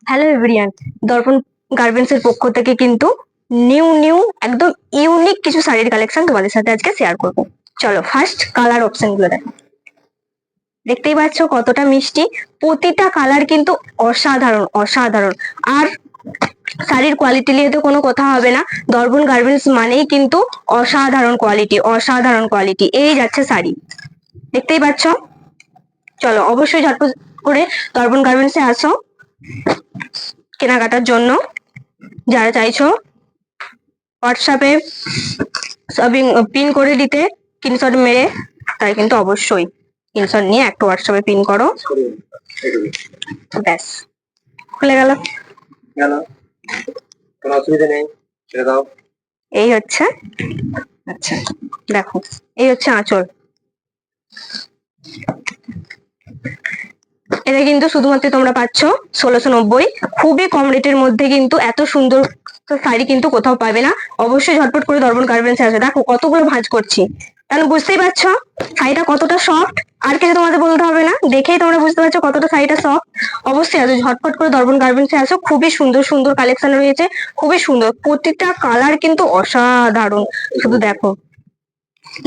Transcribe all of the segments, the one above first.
Hello everyone, দর্পণ garments এর পক্ষ থেকে কিন্তু নিউ একদম ইউনিক কিছু শাড়ির কালেকশন তোমাদের সাথে আজকে শেয়ার করব। চলো ফার্স্ট কালার অপশন গুলো দেখো। দেখতেই পাচ্ছ কতটা মিষ্টি, প্রতিটা কালার কিন্তু অসাধারণ অসাধারণ। আর শাড়ির কোয়ালিটি নিয়ে তো কোনো কথা হবে না, দর্পণ গার্মেন্টস মানেই কিন্তু অসাধারণ কোয়ালিটি অসাধারণ কোয়ালিটি। এই যাচ্ছে শাড়ি, দেখতেই পাচ্ছ। চলো অবশ্যই ঝটপট করে দর্পণ গার্মেন্টসে আসো কেনাকাটার জন্য। যারা চাইছো হোয়াটসঅ্যাপে সবই পিন করে দিতে, স্ক্রিনশট মেরে, তাই কিন্তু অবশ্যই স্ক্রিনশট নিয়ে একটা হোয়াটসঅ্যাপে পিন করো, ব্যাস খুলে গেল। কোনো অসুবিধা নেই, ছেড়ে দাও। এই হচ্ছে, আচ্ছা দেখো, এই হচ্ছে আঁচল। এটা কিন্তু শুধুমাত্র তোমরা পাচ্ছ 1690, খুবই কম রেটের মধ্যে কিন্তু এত সুন্দর শাড়ি কিন্তু কোথাও পাবে না। অবশ্যই ঝটপট করে দর্পণ গার্মেন্টসে আসবে। দেখো কতগুলো ভাঁজ করছি, কারণ বুঝতেই পারছো শাড়িটা কতটা সফট। আর কিছু তোমাদের বলতে হবে না, দেখেই তোমরা বুঝতে পারছো কতটা শাড়িটা সফট। অবশ্যই আসো, ঝটপট করে দর্পণ গার্মেন্টসে আসো। খুবই সুন্দর সুন্দর কালেকশন রয়েছে, খুবই সুন্দর, প্রতিটা কালার কিন্তু অসাধারণ। শুধু দেখো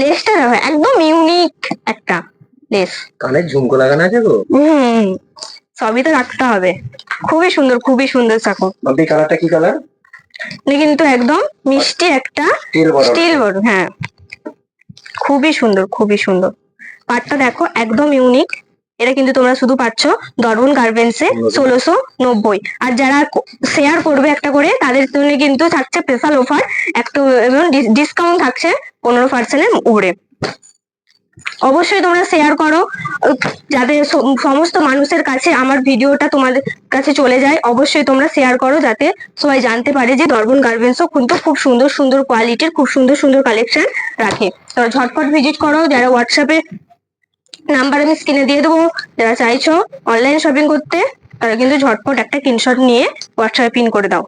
লেসটা দেখো, একদম ইউনিক একটা লেস। কানে ঝুমকো লাগানো আছে গো। সবই তো রাখতে হবে। খুবই সুন্দর খুবই সুন্দর। দেখো বাবি, কালারটা কি কালার? কিন্তু একদম মিষ্টি একটা স্টিল বড়, হ্যাঁ খুবই সুন্দর খুবই সুন্দর। পাটটা দেখো একদম ইউনিক। এটা কিন্তু তোমরা শুধু পাচ্ছ দর্পণ গার্মেন্টস এ 1690। আর যারা শেয়ার করবে একটা করে, তাদের জন্য কিন্তু থাকছে স্পেশাল অফার, একটু এবং ডিসকাউন্ট থাকছে 15% উপরে। অবশ্যই তোমরা শেয়ার করো, যাতে সমস্ত মানুষের কাছে আমার ভিডিওটা তোমাদের কাছে চলে যায়। অবশ্যই তোমরা শেয়ার করো, যাতে সবাই জানতে পারে যে দর্পণ গার্মেন্টসও কিন্তু খুব সুন্দর সুন্দর কোয়ালিটির খুব সুন্দর সুন্দর কালেকশন রাখে। তো ঝটপট ভিজিট করো। যারা হোয়াটসঅ্যাপে নাম্বার আমি স্ক্রিনে দিয়ে দেবো, যারা চাইছো অনলাইন শপিং করতে, তারা কিন্তু ঝটপট একটা স্ক্রিনশট নিয়ে হোয়াটসঅ্যাপে পিন করে দাও।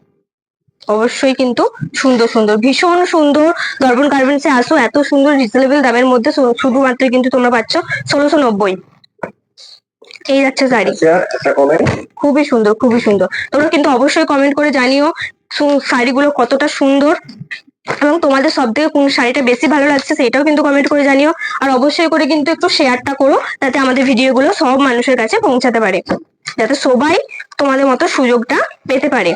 অবশ্যই কিন্তু সুন্দর সুন্দর, ভীষণ সুন্দর। দর্পণ গার্মেন্টসে আসো, এত সুন্দর রিজনেবল দামের মধ্যে শুধুমাত্র কিন্তু তোমরা পাচ্ছ 1690। এই যাচ্ছে শাড়ি, খুবই সুন্দর খুবই সুন্দর। তোমরা কিন্তু অবশ্যই কমেন্ট করে জানিও শাড়িগুলো কতটা সুন্দর, এবং তোমাদের সব থেকে কোন শাড়িটা বেশি ভালো লাগছে সেটাও কিন্তু কমেন্ট করে জানিও। আর অবশ্যই করে কিন্তু একটু শেয়ারটা করো, যাতে আমাদের ভিডিওগুলো সব মানুষের কাছে পৌঁছাতে পারে, যাতে সবাই তোমাদের মতো সুযোগটা পেতে পারে।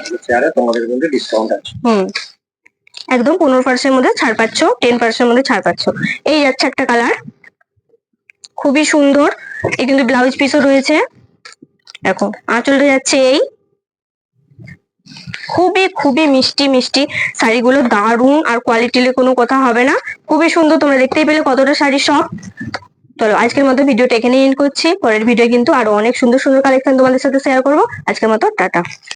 একদম 15% মধ্যে ছাড় পাচ্ছ, 10% মধ্যে ছাড় পাচ্ছ। এই যাচ্ছে একটা কালার, খুবই সুন্দর। এই কিন্তু ব্লাউজ পিসও রয়েছে। দেখো আঁচলটা যাচ্ছে এই, খুবই খুবই মিষ্টি মিষ্টি শাড়িগুলো, দারুণ। আর কোয়ালিটির কোনো কথা হবে না, খুবই সুন্দর। তোমরা দেখতেই পেলে কতটা শাড়ি সব। চলো আজকের মতো ভিডিওটা এখানে এন্ড করছি। পরের ভিডিও কিন্তু আরো অনেক সুন্দর সুন্দর কালেকশন তোমাদের সাথে শেয়ার করবো। আজকের মতো টাটা।